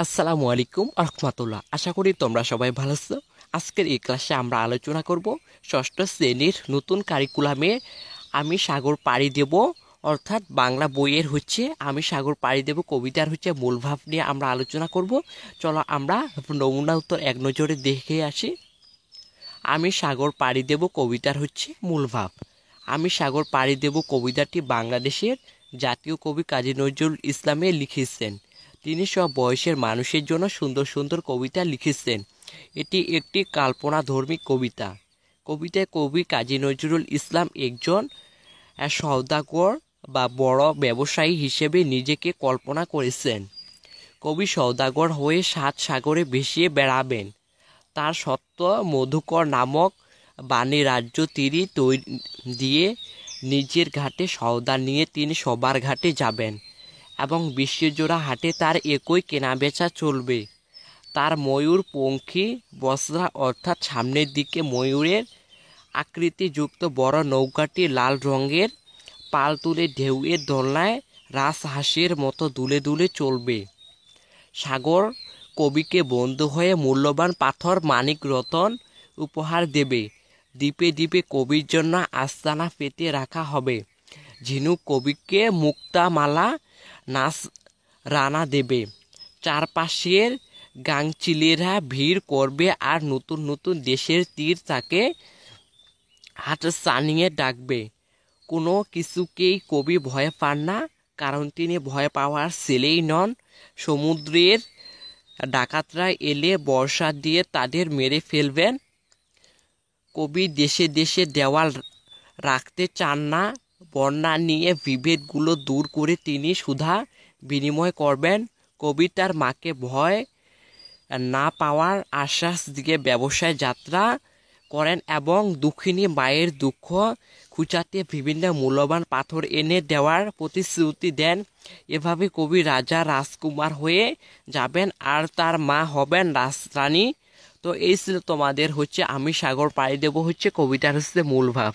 আসসালামু আলাইকুম রহমতুল্লাহ। আশা করি তোমরা সবাই ভালো আছো। আজকের এই ক্লাসে আমরা আলোচনা করব ষষ্ঠ শ্রেণীর নতুন কারিকুলামে আমি সাগর পাড়ি দেব অর্থাৎ বাংলা বইয়ের আমি সাগর পাড়ি দেব কবিতার মূল ভাব নিয়ে আমরা আলোচনা করব। চলো আমরা নমুনা উত্তর এক নজরে দেখে আসি। আমি সাগর পাড়ি দেব কবিতার মূল ভাব। আমি সাগর পাড়ি দেব কবিতাটি বাংলাদেশের জাতীয় কবি কাজী নজরুল ইসলামে লিখেছেন। তিনি সব বয়সের মানুষের জন্য সুন্দর সুন্দর কবিতা লিখেছেন। এটি একটি কাল্পনাধর্মী কবিতা। কবিতায় কবি কাজী নজরুল ইসলাম একজন সওদাগর বা বড় ব্যবসায়ী হিসেবে নিজেকে কল্পনা করেছেন। কবি সওদাগর হয়ে 7 সাগরে ভেসে বেড়াবেন। তার সত্য মধুকর নামক বাণী রাজ্য তীরে দিয়ে নিজের ঘাটে সওদা নিয়ে তিনি সবার ঘাটে যাবেন এবং বিশ্বজোড়া হাটে তার একই কেনাবেচা চলবে। তার ময়ূর পঙ্খী বস্ত্রা অর্থাৎ সামনের দিকে ময়ূরের আকৃতিযুক্ত বড় নৌকাটি লাল রঙের পাল তুলে ঢেউয়ের দোলনায় রাজহাঁসের মতো দুলে দুলে চলবে। সাগর কবিকে বন্ধু হয়ে মূল্যবান পাথর মানিক রতন উপহার দেবে। দ্বীপে দ্বীপে কবির জন্য আস্তানা পেতে রাখা হবে। ঝিনুক কবিকে মুক্তামালা নাচ রানা দেবে। চারপাশের গাংচিলেরা ভিড় করবে আর নতুন নতুন দেশের তীর তাকে হাট চানিয়ে ডাকবে। কোনো কিছুকেই কবি ভয় পান না, কারণ তিনি ভয় পাওয়ার ছেলেই নন। সমুদ্রের ডাকাতরা এলে বর্ষা দিয়ে তাদের মেরে ফেলবেন। কবি দেশে দেশে দেওয়াল রাখতে চান না। বন্যা নিয়ে বিভেদগুলো দূর করে তিনি সুধা বিনিময় করবেন। কবি তার মাকে ভয় না পাওয়ার আশ্বাস দিয়ে ব্যবসায় যাত্রা করেন এবং দুঃখিনী মায়ের দুঃখ ঘুচাতে বিভিন্ন মূল্যবান পাথর এনে দেওয়ার প্রতিশ্রুতি দেন। এভাবে কবি রাজা রাজকুমার হয়ে যাবেন আর তার মা হবেন রাজরানী। তো এই ছিল তোমাদের আমি সাগর পাড়ি দেব কবিতার মূল ভাব।